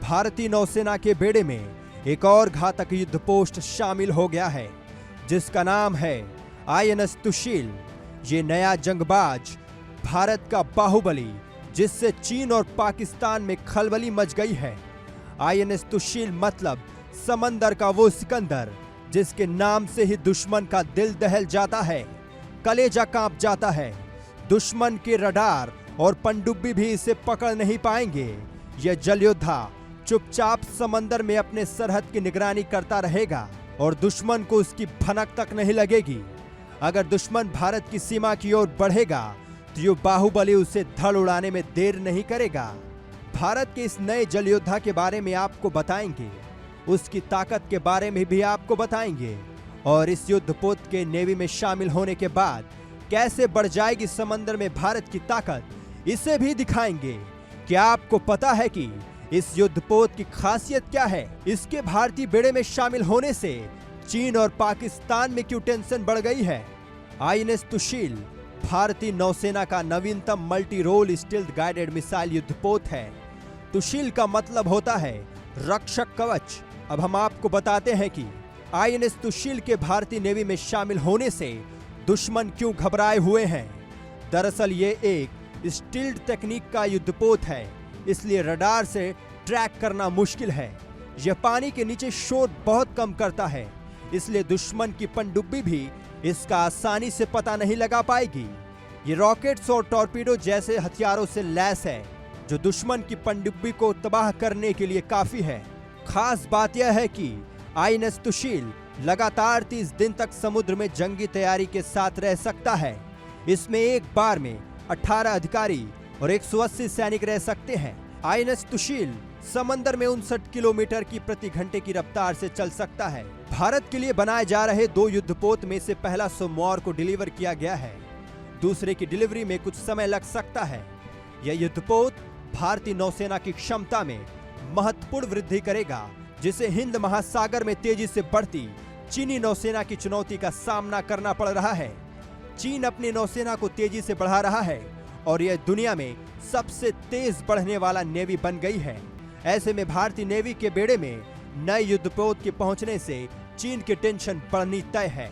भारतीय नौसेना के बेड़े में एक और घातक युद्धपोस्ट शामिल हो गया है, जिसका नाम है INS तुशील। ये नया जंगबाज भारत का बाहुबली, जिससे चीन और पाकिस्तान में खलबली मच गई है। INS तुशील मतलब समंदर का वो सिकंदर, जिसके नाम से ही दुश्मन का दिल दहल जाता है, कलेजा कांप जाता है। दुश्मन के रडार और पनडुब्बी भी इसे पकड़ नहीं पाएंगे। यह जल योद्धा चुपचाप समंदर में अपने सरहद की निगरानी करता रहेगा और दुश्मन को उसकी भनक तक नहीं लगेगी। अगर दुश्मन भारत की सीमा की ओर बढ़ेगा तो ये बाहुबली उसे धड़ उड़ाने में देर नहीं करेगा। भारत के इस नए जल योद्धा के बारे में आपको बताएंगे, उसकी ताकत के बारे में भी आपको बताएंगे और इस युद्धपोत के नेवी में शामिल होने के बाद कैसे बढ़ जाएगी समंदर में भारत की ताकत, इसे भी दिखाएंगे। क्या आपको पता है कि इस युद्धपोत की खासियत क्या है? इसके भारतीय बेड़े में शामिल होने से चीन और पाकिस्तान में क्यों टेंशन बढ़ गई है? INS तुशील भारतीय नौसेना का नवीनतम multi role stealth guided missile युद्धपोत है। तुशील का मतलब होता है रक्षक कवच। अब हम आपको बताते हैं कि INS तुशील के भारतीय नेवी में शामिल होने से दुश्मन क्यों घबराए हुए हैं। दरअसल ये एक स्टील्थ तकनीक का युद्धपोत है, इसलिए रडार से ट्रैक करना मुश्किल है। यह पानी के नीचे शोर बहुत कम करता है, इसलिए दुश्मन की पनडुब्बी भी इसका आसानी से पता नहीं लगा पाएगी। ये रॉकेट्स और टॉर्पीडो जैसे हथियारों से लैस है, जो दुश्मन की पनडुब्बी को तबाह करने के लिए काफी है। खास बात यह है कि INS तुशील लगातार 30 दिन तक समुद्र में जंगी तैयारी के साथ रह सकता है। इसमें एक बार में 18 अधिकारी और 180 सैनिक रह सकते हैं। INS तुशील समंदर में 59 किलोमीटर की प्रति घंटे की रफ्तार से चल सकता है। भारत के लिए बनाए जा रहे 2 युद्धपोत में से पहला सोमवार को डिलीवर किया गया है, दूसरे की डिलीवरी में कुछ समय लग सकता है। यह युद्धपोत भारतीय नौसेना की क्षमता में महत्वपूर्ण वृद्धि करेगा, जिसे हिंद महासागर में तेजी से बढ़ती चीनी नौसेना की चुनौती का सामना करना पड़ रहा है। चीन अपनी नौसेना को तेजी से बढ़ा रहा है और यह दुनिया में सबसे तेज बढ़ने वाला नेवी बन गई है। ऐसे में भारतीय नेवी के बेड़े में नए युद्धपोत के पहुंचने से चीन की टेंशन बढ़नी तय है।